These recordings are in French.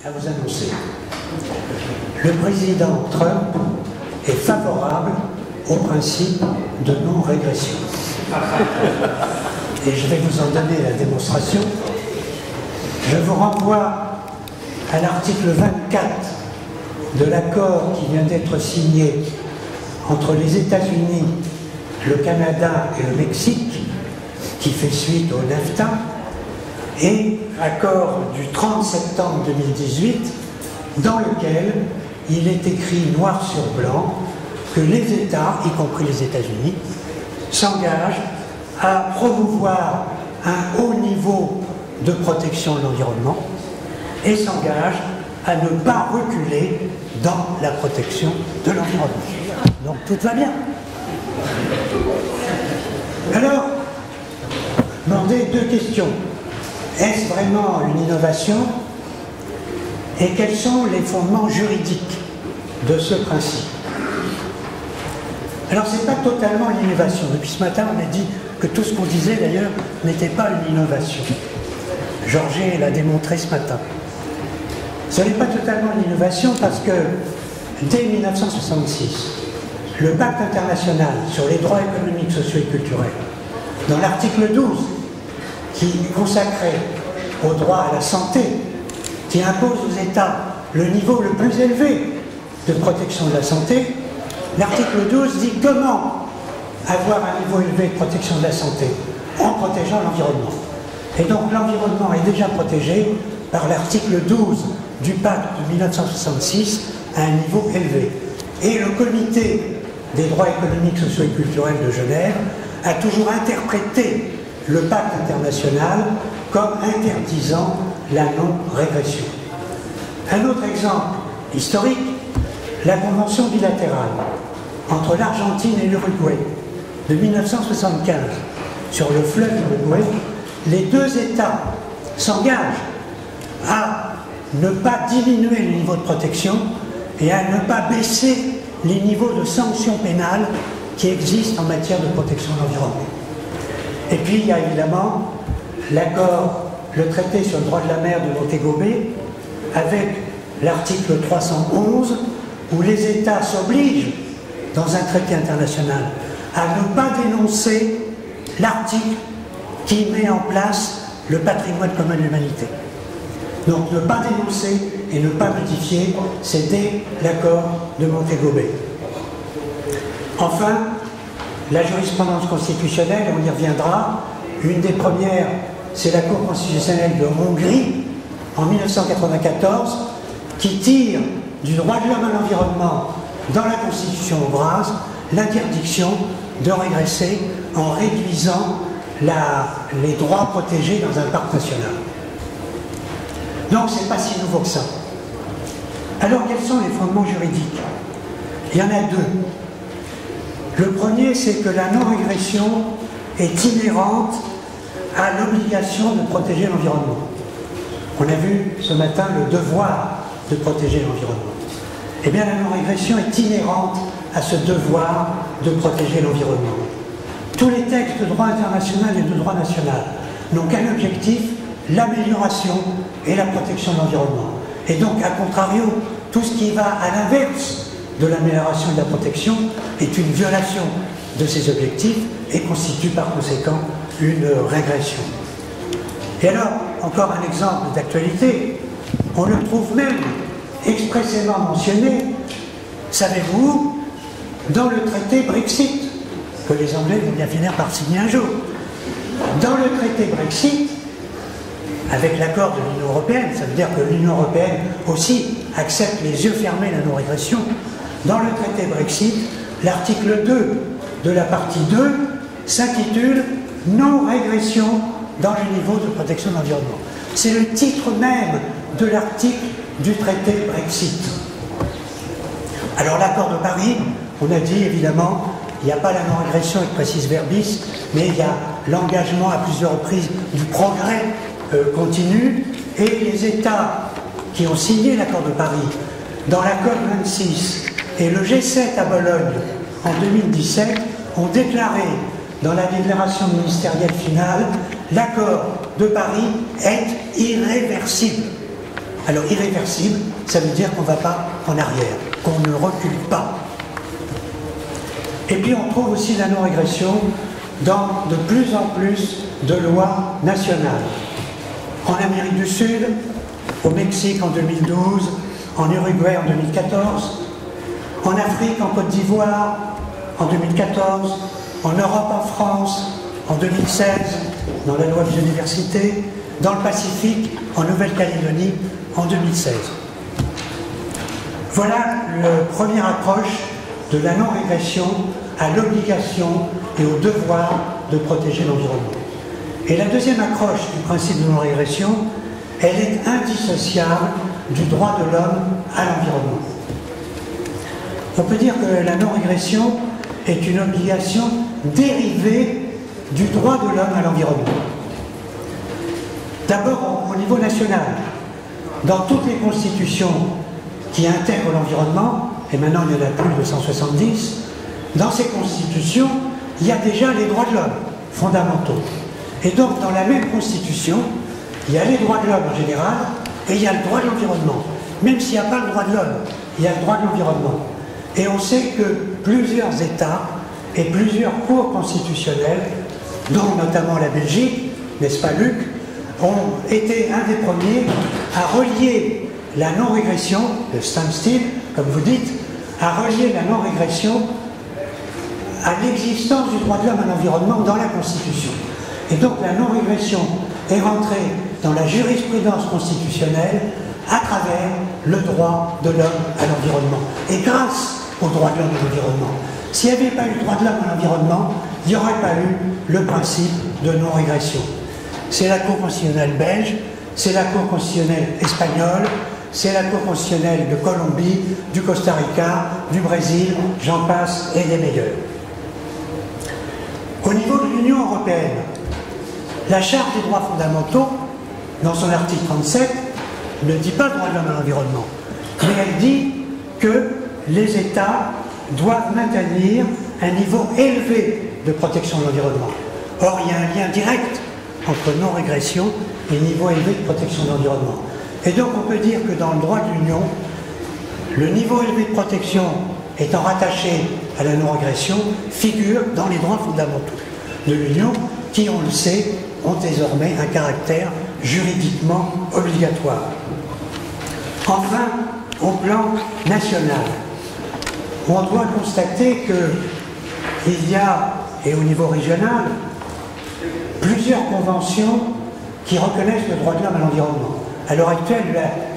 à vous annoncer. Le président Trump est favorable au principe de non-régression. Et je vais vous en donner la démonstration. Je vous renvoie à l'article 24 de l'accord qui vient d'être signé entre les États-Unis, le Canada et le Mexique, qui fait suite au NAFTA, et accord du 30 septembre 2018, dans lequel il est écrit noir sur blanc que les États, y compris les États-Unis, s'engagent à promouvoir un haut niveau de protection de l'environnement et s'engagent à ne pas reculer dans la protection de l'environnement. Donc tout va bien. Alors, demandez deux questions. Est-ce vraiment une innovation? Et quels sont les fondements juridiques de ce principe? Alors, ce n'est pas totalement l'innovation. Depuis ce matin, on a dit que tout ce qu'on disait, d'ailleurs, n'était pas une innovation. Georget l'a démontré ce matin. Ce n'est pas totalement une innovation parce que, dès 1966, le Pacte international sur les droits économiques, sociaux et culturels, dans l'article 12, qui consacrait au droit à la santé, qui impose aux États le niveau le plus élevé de protection de la santé, l'article 12 dit comment avoir un niveau élevé de protection de la santé en protégeant l'environnement. Et donc l'environnement est déjà protégé par l'article 12 du pacte de 1966 à un niveau élevé. Et le comité des droits économiques, sociaux et culturels de Genève a toujours interprété le pacte international comme interdisant la non-régression. Un autre exemple historique, la convention bilatérale entre l'Argentine et l'Uruguay de 1975 sur le fleuve Uruguay. Les deux États s'engagent à ne pas diminuer le niveau de protection et à ne pas baisser les niveaux de sanctions pénales qui existent en matière de protection de l'environnement. Et puis il y a évidemment l'accord, le traité sur le droit de la mer de Montego Bay, avec l'article 311, où les États s'obligent, dans un traité international, à ne pas dénoncer l'article qui met en place le patrimoine commun de l'humanité. Donc ne pas dénoncer et ne pas modifier, c'est dès l'accord de Montego Bay. Enfin, la jurisprudence constitutionnelle, on y reviendra, une des premières, c'est la Cour constitutionnelle de Hongrie, en 1994, qui tire du droit de l'homme à l'environnement dans la Constitution hongroise l'interdiction de régresser en réduisant les droits protégés dans un parc national. Donc c'est pas si nouveau que ça. Alors quels sont les fondements juridiques? Il y en a deux. Le premier, c'est que la non-régression est inhérente à l'obligation de protéger l'environnement. On a vu ce matin le devoir de protéger l'environnement. Eh bien, la non-régression est inhérente à ce devoir de protéger l'environnement. Tous les textes de droit international et de droit national n'ont qu'un objectif, l'amélioration et la protection de l'environnement. Et donc, à contrario, tout ce qui va à l'inverse de l'amélioration et de la protection est une violation de ces objectifs et constitue par conséquent une régression. Et alors, encore un exemple d'actualité, on le trouve même expressément mentionné, savez-vous, dans le traité Brexit, que les Anglais vont bien finir par signer un jour. Dans le traité Brexit, avec l'accord de l'Union européenne, ça veut dire que l'Union européenne aussi accepte les yeux fermés la non-régression. Dans le traité Brexit, l'article 2 de la partie 2 s'intitule « Non-régression dans le niveau de protection de l'environnement ». C'est le titre même de l'article du traité Brexit. Alors l'accord de Paris, on a dit évidemment, il n'y a pas la non-régression avec précis verbis, mais il y a l'engagement à plusieurs reprises du progrès continu, et les États qui ont signé l'accord de Paris dans l'accord 26 et le G7 à Bologne en 2017 ont déclaré dans la déclaration ministérielle finale l'accord de Paris est irréversible. Alors irréversible, ça veut dire qu'on ne va pas en arrière, qu'on ne recule pas. Et puis on trouve aussi la non-régression dans de plus en plus de lois nationales. En Amérique du Sud, au Mexique en 2012, en Uruguay en 2014, en Afrique, en Côte d'Ivoire en 2014, en Europe, en France en 2016, dans la loi biodiversité, dans le Pacifique, en Nouvelle-Calédonie en 2016. Voilà la première approche de la non-régression à l'obligation et au devoir de protéger l'environnement. Et la deuxième approche du principe de non-régression, elle est indissociable du droit de l'homme à l'environnement. On peut dire que la non-régression est une obligation dérivée du droit de l'homme à l'environnement. D'abord au niveau national, dans toutes les constitutions qui intègrent l'environnement, et maintenant il y en a plus de 170, dans ces constitutions, il y a déjà les droits de l'homme fondamentaux. Et donc dans la même constitution, il y a les droits de l'homme en général, et il y a le droit de l'environnement. Même s'il n'y a pas le droit de l'homme, il y a le droit de l'environnement. Et on sait que plusieurs États et plusieurs cours constitutionnels, dont notamment la Belgique, n'est-ce pas Luc, ont été un des premiers à relier la non-régression, le standstill, comme vous dites, à relier la non-régression à l'existence du droit de l'homme à l'environnement dans la Constitution. Et donc la non-régression est rentrée dans la jurisprudence constitutionnelle à travers le droit de l'homme à l'environnement. Et grâce au droit de l'homme à l'environnement. S'il n'y avait pas eu le droit de l'homme à l'environnement, il n'y aurait pas eu le principe de non-régression. C'est la Cour constitutionnelle belge, c'est la Cour constitutionnelle espagnole, c'est la Cour constitutionnelle de Colombie, du Costa Rica, du Brésil, j'en passe, et des meilleurs. Au niveau de l'Union européenne, la Charte des droits fondamentaux, dans son article 37, ne dit pas droit de l'homme à l'environnement, mais elle dit que les États doivent maintenir un niveau élevé de protection de l'environnement. Or, il y a un lien direct entre non-régression et niveau élevé de protection de l'environnement. Et donc, on peut dire que dans le droit de l'Union, le niveau élevé de protection étant rattaché à la non-régression figure dans les droits fondamentaux de l'Union qui, on le sait, ont désormais un caractère juridiquement obligatoire. Enfin, au plan national, on doit constater qu'il y a, et au niveau régional, plusieurs conventions qui reconnaissent le droit de l'homme à l'environnement. À l'heure actuelle,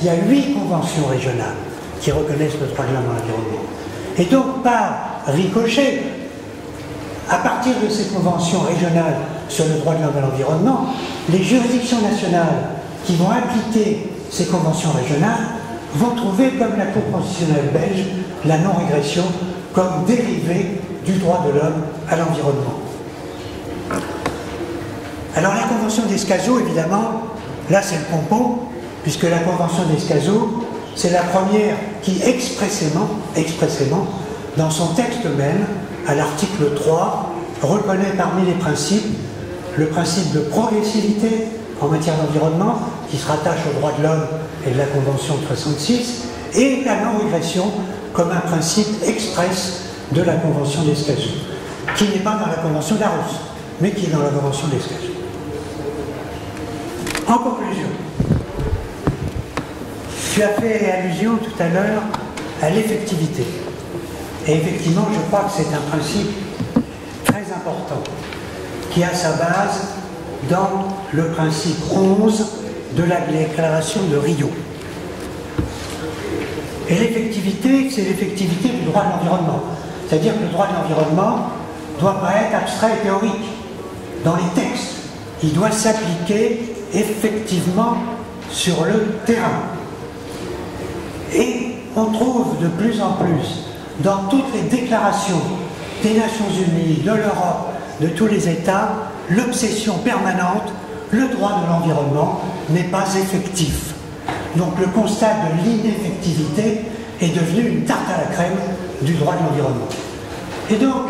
il y a 8 conventions régionales qui reconnaissent le droit de l'homme à l'environnement. Et donc, par ricochet, à partir de ces conventions régionales sur le droit de l'homme à l'environnement, les juridictions nationales qui vont appliquer ces conventions régionales vont trouver, comme la Cour constitutionnelle belge, la non-régression comme dérivée du droit de l'homme à l'environnement. Alors la Convention d'Escazú, évidemment, là c'est le pompon, puisque la Convention d'Escazú, c'est la première qui expressément, dans son texte même, à l'article 3, reconnaît parmi les principes le principe de progressivité en matière d'environnement, qui se rattache au droit de l'homme et de la Convention de 66, et la non-régression comme un principe express de la Convention d'Escazú, qui n'est pas dans la Convention d'Aarhus, mais qui est dans la Convention d'Escazú. En conclusion, tu as fait allusion tout à l'heure à l'effectivité. Et effectivement, je crois que c'est un principe très important, qui a sa base dans le principe 11 de la déclaration de Rio. Et l'effectivité, c'est l'effectivité du droit de l'environnement. C'est-à-dire que le droit de l'environnement ne doit pas être abstrait et théorique dans les textes. Il doit s'appliquer effectivement sur le terrain. Et on trouve de plus en plus dans toutes les déclarations des Nations Unies, de l'Europe, de tous les États, l'obsession permanente, le droit de l'environnement n'est pas effectif. Donc le constat de l'ineffectivité est devenu une tarte à la crème du droit de l'environnement. Et donc,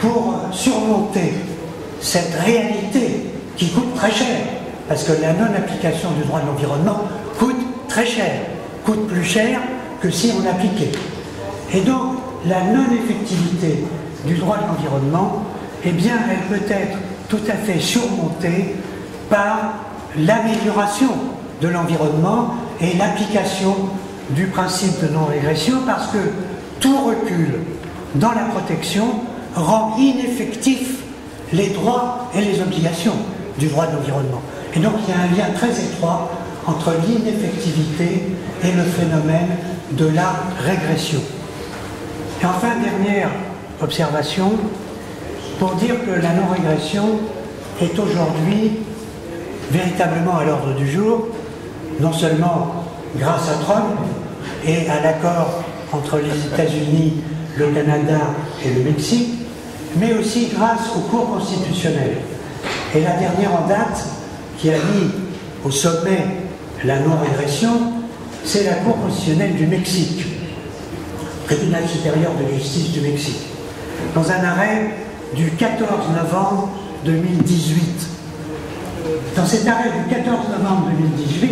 pour surmonter cette réalité qui coûte très cher, parce que la non-application du droit de l'environnement coûte très cher, coûte plus cher que si on appliquait. Et donc, la non-effectivité du droit de l'environnement, eh bien, elle peut être tout à fait surmontée par l'amélioration de l'environnement et l'application du principe de non-régression, parce que tout recul dans la protection rend ineffectifs les droits et les obligations du droit de l'environnement. Et donc il y a un lien très étroit entre l'ineffectivité et le phénomène de la régression. Et enfin, dernière observation, pour dire que la non-régression est aujourd'hui véritablement à l'ordre du jour, non seulement grâce à Trump et à l'accord entre les États-Unis, le Canada et le Mexique, mais aussi grâce aux cours constitutionnels. Et la dernière en date qui a mis au sommet la non-régression, c'est la Cour constitutionnelle du Mexique, Tribunal supérieur de justice du Mexique, dans un arrêt du 14 novembre 2018. Dans cet arrêt du 14 novembre 2018,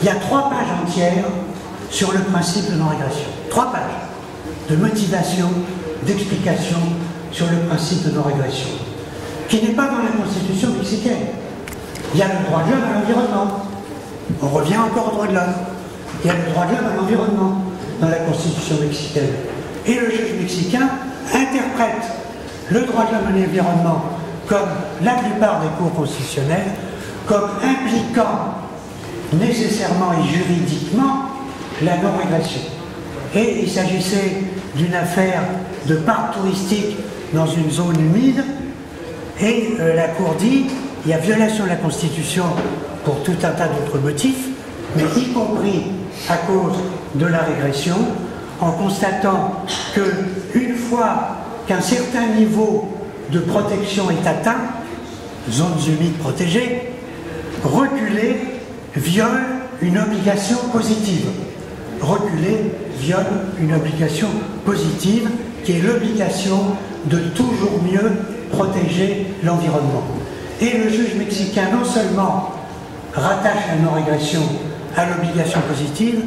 il y a 3 pages entières sur le principe de non-régression. 3 pages de motivation, d'explication sur le principe de non-régression, qui n'est pas dans la Constitution mexicaine. Il y a le droit de l'homme à l'environnement. On revient encore au droit de l'homme. Il y a le droit de l'homme à l'environnement dans la Constitution mexicaine. Et le juge mexicain interprète le droit de l'homme à l'environnement, comme la plupart des cours constitutionnels, comme impliquant nécessairement et juridiquement la non-régression. Et il s'agissait d'une affaire de parc touristique dans une zone humide, et la Cour dit il y a violation de la Constitution pour tout un tas d'autres motifs, mais y compris à cause de la régression, en constatant qu'une fois qu'un certain niveau de protection est atteint, zones humides protégées, reculer viole une obligation positive. Reculer viole une obligation positive qui est l'obligation de toujours mieux protéger l'environnement. Et le juge mexicain non seulement rattache la non-régression à l'obligation positive,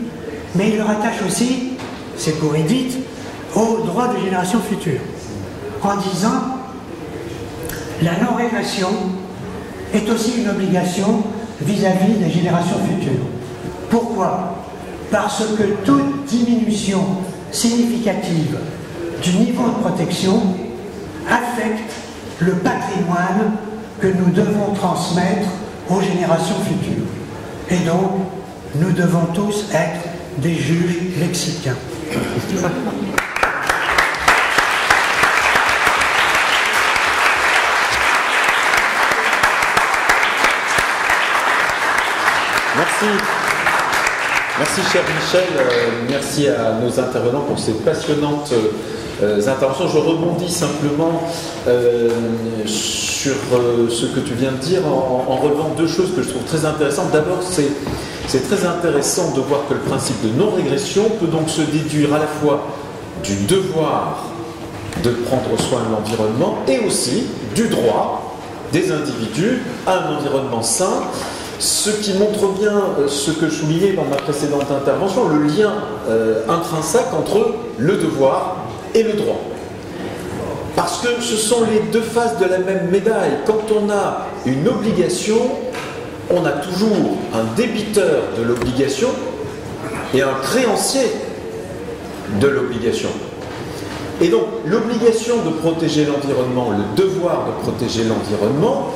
mais il le rattache aussi, c'est corrédite, au droit des générations futures, en disant la non-régression est aussi une obligation vis-à-vis des générations futures. Pourquoi? Parce que toute diminution significative du niveau de protection affecte le patrimoine que nous devons transmettre aux générations futures. Et donc, nous devons tous être des juges mexicains. Merci. Merci cher Michel, merci à nos intervenants pour ces passionnantes interventions. Je rebondis simplement sur ce que tu viens de dire en relevant 2 choses que je trouve très intéressantes. D'abord, c'est très intéressant de voir que le principe de non-régression peut donc se déduire à la fois du devoir de prendre soin de l'environnement et aussi du droit des individus à un environnement sain. Ce qui montre bien ce que je soulignais dans ma précédente intervention, le lien intrinsèque entre le devoir et le droit. Parce que ce sont les 2 faces de la même médaille. Quand on a une obligation, on a toujours un débiteur de l'obligation et un créancier de l'obligation. Et donc, l'obligation de protéger l'environnement, le devoir de protéger l'environnement,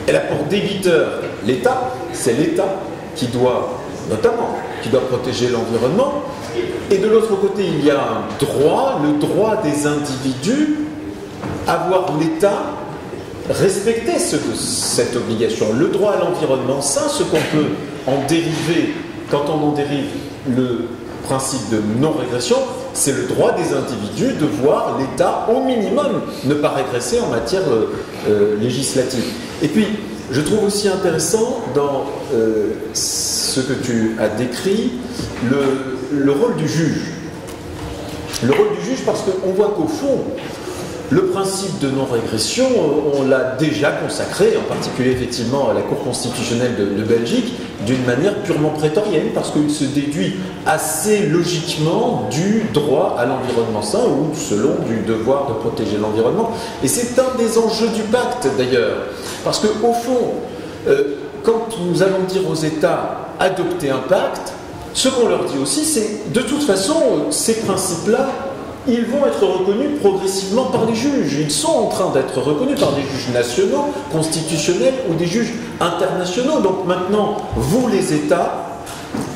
elle a pour débiteur l'État, c'est l'État qui doit, notamment, qui doit protéger l'environnement. Et de l'autre côté, il y a un droit, le droit des individus à voir l'État respecter cette obligation. Le droit à l'environnement sain, ce qu'on peut en dériver, quand on en dérive le principe de non-régression, c'est le droit des individus de voir l'État, au minimum, ne pas régresser en matière législative. Et puis, je trouve aussi intéressant dans ce que tu as décrit, le rôle du juge. Le rôle du juge, parce qu'on voit qu'au fond, Le principe de non-régression, on l'a déjà consacré, en particulier effectivement à la Cour constitutionnelle de Belgique, d'une manière purement prétorienne, parce qu'il se déduit assez logiquement du droit à l'environnement sain, ou selon du devoir de protéger l'environnement. Et c'est un des enjeux du pacte d'ailleurs, parce qu'au fond, quand nous allons dire aux États adopter un pacte, ce qu'on leur dit aussi, c'est de toute façon, ces principes-là, ils vont être reconnus progressivement par les juges. Ils sont en train d'être reconnus par des juges nationaux, constitutionnels ou des juges internationaux. Donc maintenant, vous les États,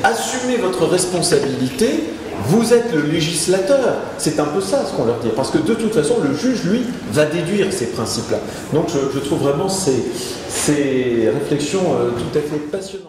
assumez votre responsabilité, vous êtes le législateur. C'est un peu ça ce qu'on leur dit. Parce que de toute façon, le juge, lui, va déduire ces principes-là. Donc je trouve vraiment ces réflexions tout à fait passionnantes.